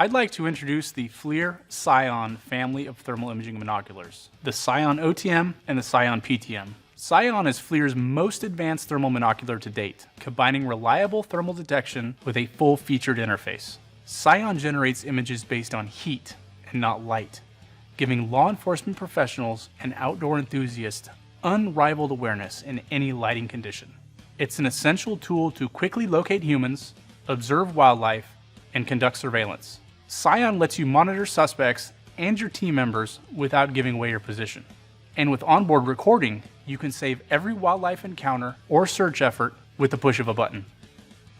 I'd like to introduce the FLIR Scion family of thermal imaging monoculars, the Scion OTM and the Scion PTM. Scion is FLIR's most advanced thermal monocular to date, combining reliable thermal detection with a full-featured interface. Scion generates images based on heat and not light, giving law enforcement professionals and outdoor enthusiasts unrivaled awareness in any lighting condition. It's an essential tool to quickly locate humans, observe wildlife, and conduct surveillance. Scion lets you monitor suspects and your team members without giving away your position. And with onboard recording, you can save every wildlife encounter or search effort with the push of a button.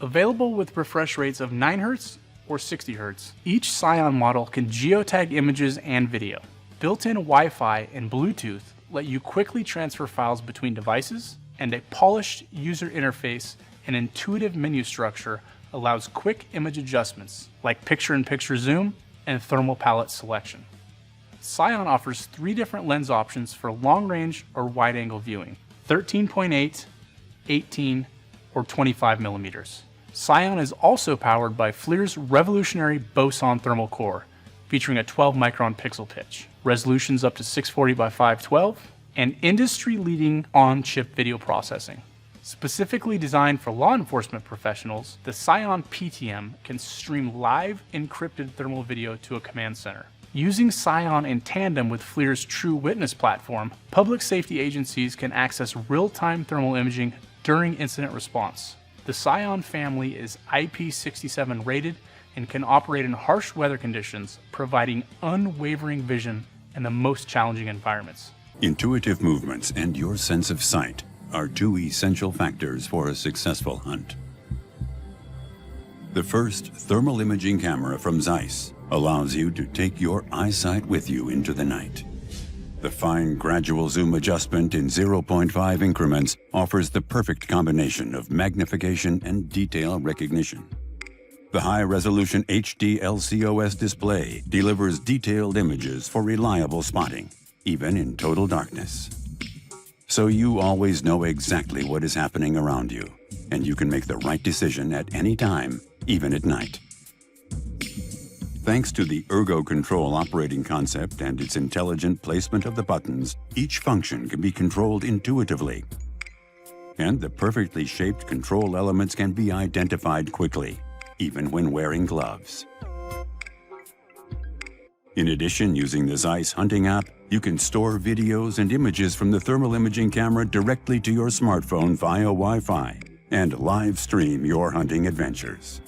Available with refresh rates of 9 Hz or 60 Hz, each Scion model can geotag images and video. Built-in Wi-Fi and Bluetooth let you quickly transfer files between devices, and a polished user interface and intuitive menu structure allows quick image adjustments like picture-in-picture zoom and thermal palette selection. Scion offers 3 different lens options for long-range or wide-angle viewing: 13.8, 18, or 25 millimeters. Scion is also powered by FLIR's revolutionary boson thermal core, featuring a 12-micron pixel pitch, resolutions up to 640 by 512, and industry-leading on-chip video processing. Specifically designed for law enforcement professionals, the Scion PTM can stream live encrypted thermal video to a command center. Using Scion in tandem with FLIR's True Witness platform, public safety agencies can access real-time thermal imaging during incident response. The Scion family is IP67 rated and can operate in harsh weather conditions, providing unwavering vision in the most challenging environments. Intuitive movements and your sense of sight are 2 essential factors for a successful hunt. The first thermal imaging camera from Zeiss allows you to take your eyesight with you into the night. The fine gradual zoom adjustment in 0.5 increments offers the perfect combination of magnification and detail recognition. The high-resolution HD LCOS display delivers detailed images for reliable spotting, even in total darkness. So you always know exactly what is happening around you, and you can make the right decision at any time, even at night. Thanks to the Ergo Control operating concept and its intelligent placement of the buttons, each function can be controlled intuitively. And the perfectly shaped control elements can be identified quickly, even when wearing gloves. In addition, using the Zeiss Hunting app, you can store videos and images from the thermal imaging camera directly to your smartphone via Wi-Fi and live stream your hunting adventures.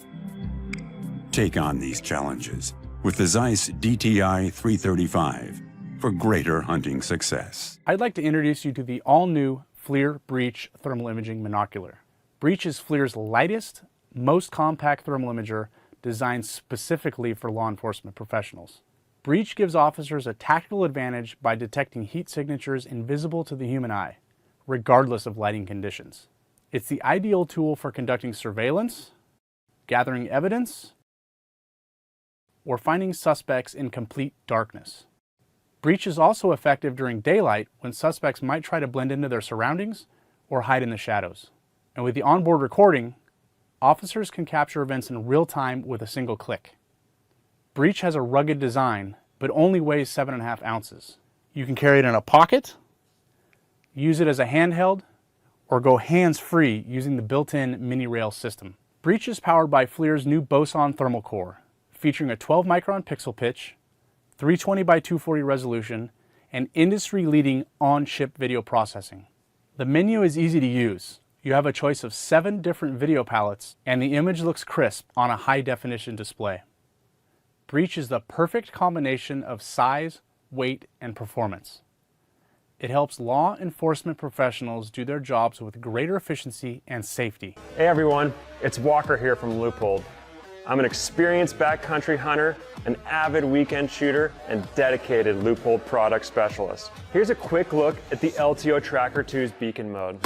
Take on these challenges with the Zeiss DTI 335 for greater hunting success. I'd like to introduce you to the all-new FLIR Breach thermal imaging monocular. Breach is FLIR's lightest, most compact thermal imager designed specifically for law enforcement professionals. Breach gives officers a tactical advantage by detecting heat signatures invisible to the human eye, regardless of lighting conditions. It's the ideal tool for conducting surveillance, gathering evidence, or finding suspects in complete darkness. Breach is also effective during daylight when suspects might try to blend into their surroundings or hide in the shadows. And with the onboard recording, officers can capture events in real time with a single click. Breach has a rugged design, but only weighs 7.5 ounces. You can carry it in a pocket, use it as a handheld, or go hands-free using the built-in mini rail system. Breach is powered by FLIR's new boson thermal core, featuring a 12-micron pixel pitch, 320 by 240 resolution, and industry-leading on-chip video processing. The menu is easy to use. You have a choice of 7 different video palettes, and the image looks crisp on a high-definition display. Breach is the perfect combination of size, weight, and performance. It helps law enforcement professionals do their jobs with greater efficiency and safety. Hey everyone, it's Walker here from Leupold. I'm an experienced backcountry hunter, an avid weekend shooter, and dedicated Leupold product specialist. Here's a quick look at the LTO Tracker 2's beacon mode.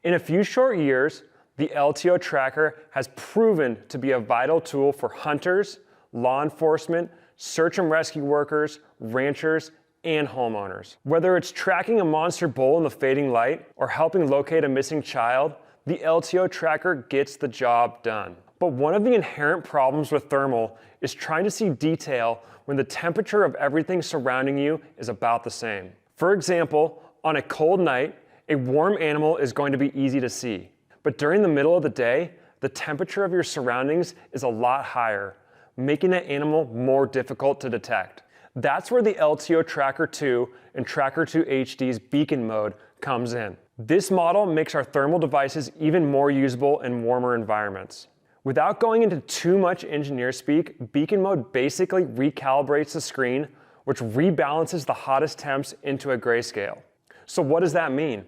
In a few short years, the LTO Tracker has proven to be a vital tool for hunters, law enforcement, search and rescue workers, ranchers, and homeowners. Whether it's tracking a monster bull in the fading light or helping locate a missing child, the LTO tracker gets the job done. But one of the inherent problems with thermal is trying to see detail when the temperature of everything surrounding you is about the same. For example, on a cold night, a warm animal is going to be easy to see. But during the middle of the day, the temperature of your surroundings is a lot higher, making that animal more difficult to detect. That's where the LTO Tracker 2 and Tracker 2 HD's beacon mode comes in. This model makes our thermal devices even more usable in warmer environments. Without going into too much engineer speak, beacon mode basically recalibrates the screen, which rebalances the hottest temps into a grayscale. So what does that mean?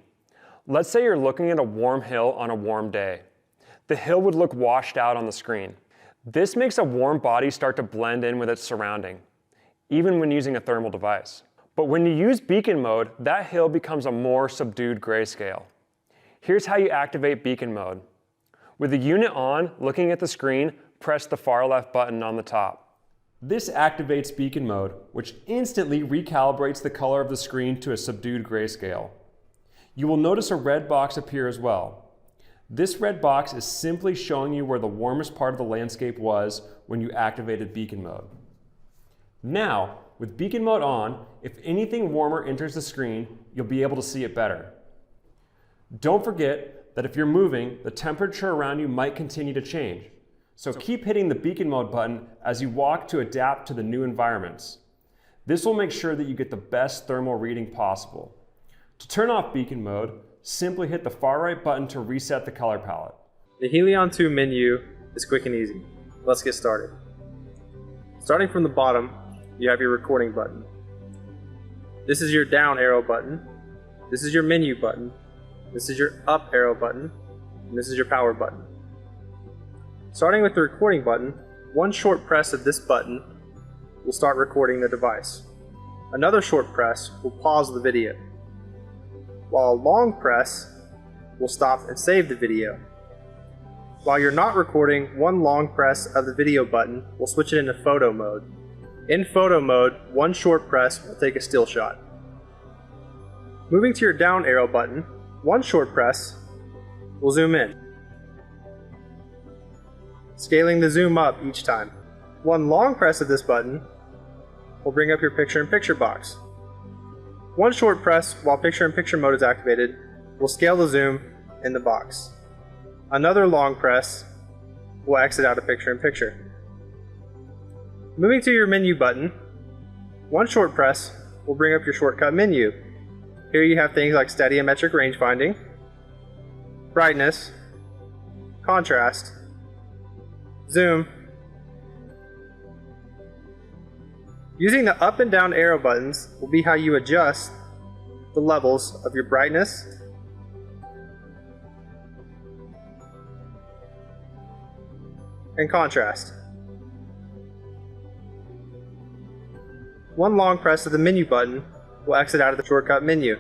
Let's say you're looking at a warm hill on a warm day. The hill would look washed out on the screen. This makes a warm body start to blend in with its surrounding, even when using a thermal device. But when you use beacon mode, that hill becomes a more subdued grayscale. Here's how you activate beacon mode. With the unit on, looking at the screen, press the far left button on the top. This activates beacon mode, which instantly recalibrates the color of the screen to a subdued grayscale. You will notice a red box appear as well. This red box is simply showing you where the warmest part of the landscape was when you activated beacon mode. Now, with beacon mode on, if anything warmer enters the screen, you'll be able to see it better. Don't forget that if you're moving, the temperature around you might continue to change. So keep hitting the beacon mode button as you walk to adapt to the new environments. This will make sure that you get the best thermal reading possible. To turn off beacon mode, simply hit the far right button to reset the color palette. The Helion 2 menu is quick and easy. Let's get started. Starting from the bottom, you have your recording button. This is your down arrow button. This is your menu button. This is your up arrow button. And this is your power button. Starting with the recording button, one short press of this button will start recording the device. Another short press will pause the video, while a long press will stop and save the video. While you're not recording, one long press of the video button will switch it into photo mode. In photo mode, one short press will take a still shot. Moving to your down arrow button, one short press will zoom in, scaling the zoom up each time. One long press of this button will bring up your picture-in-picture box. One short press while picture-in-picture mode is activated will scale the zoom in the box. Another long press will exit out of picture-in-picture. Moving to your menu button, one short press will bring up your shortcut menu. Here you have things like steadiometric range finding, brightness, contrast, zoom. Using the up and down arrow buttons will be how you adjust the levels of your brightness and contrast. One long press of the menu button will exit out of the shortcut menu.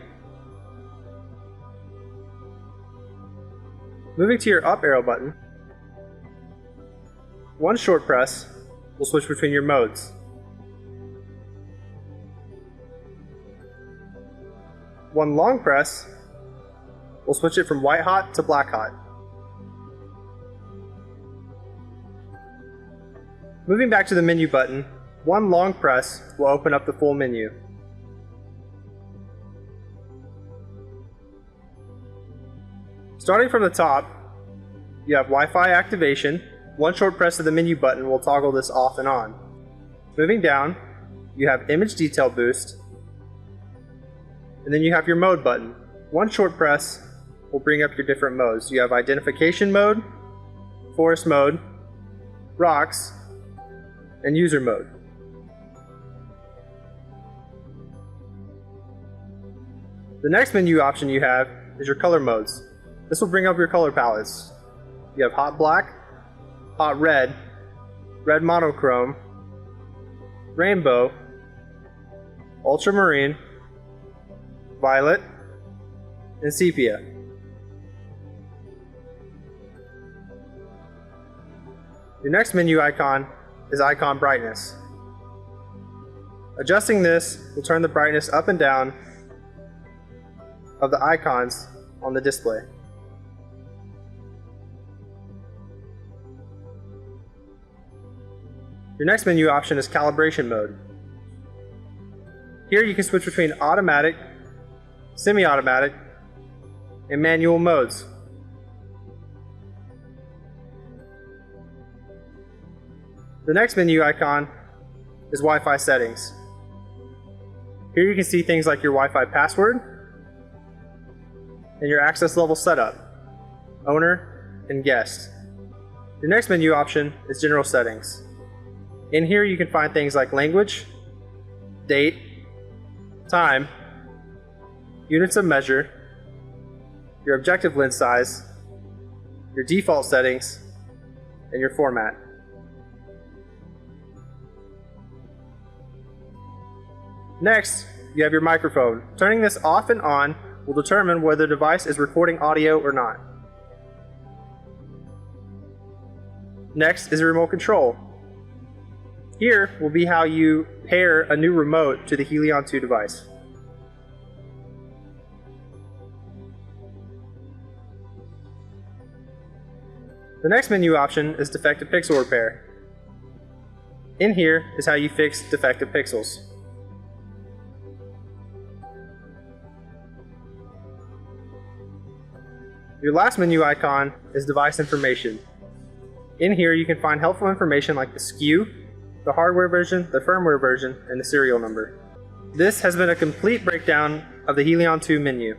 Moving to your up arrow button, one short press will switch between your modes. One long press will switch it from white hot to black hot. Moving back to the menu button, one long press will open up the full menu. Starting from the top, you have Wi-Fi activation. One short press of the menu button will toggle this off and on. Moving down, you have image detail boost, and then you have your mode button. One short press will bring up your different modes. You have identification mode, forest mode, rocks, and user mode. The next menu option you have is your color modes. This will bring up your color palettes. You have hot black, hot red, red monochrome, rainbow, ultramarine, violet, and sepia. Your next menu icon is icon brightness. Adjusting this will turn the brightness up and down of the icons on the display. Your next menu option is calibration mode. Here you can switch between automatic, semi-automatic, and manual modes. The next menu icon is Wi-Fi settings. Here you can see things like your Wi-Fi password and your access level setup, owner, and guest. Your next menu option is general settings. In here you can find things like language, date, time, units of measure, your objective lens size, your default settings, and your format. Next, you have your microphone. Turning this off and on will determine whether the device is recording audio or not. Next is the remote control. Here will be how you pair a new remote to the Helion 2 device. The next menu option is defective pixel repair. In here is how you fix defective pixels. Your last menu icon is device information. In here you can find helpful information like the SKU, the hardware version, the firmware version, and the serial number. This has been a complete breakdown of the Helion 2 menu.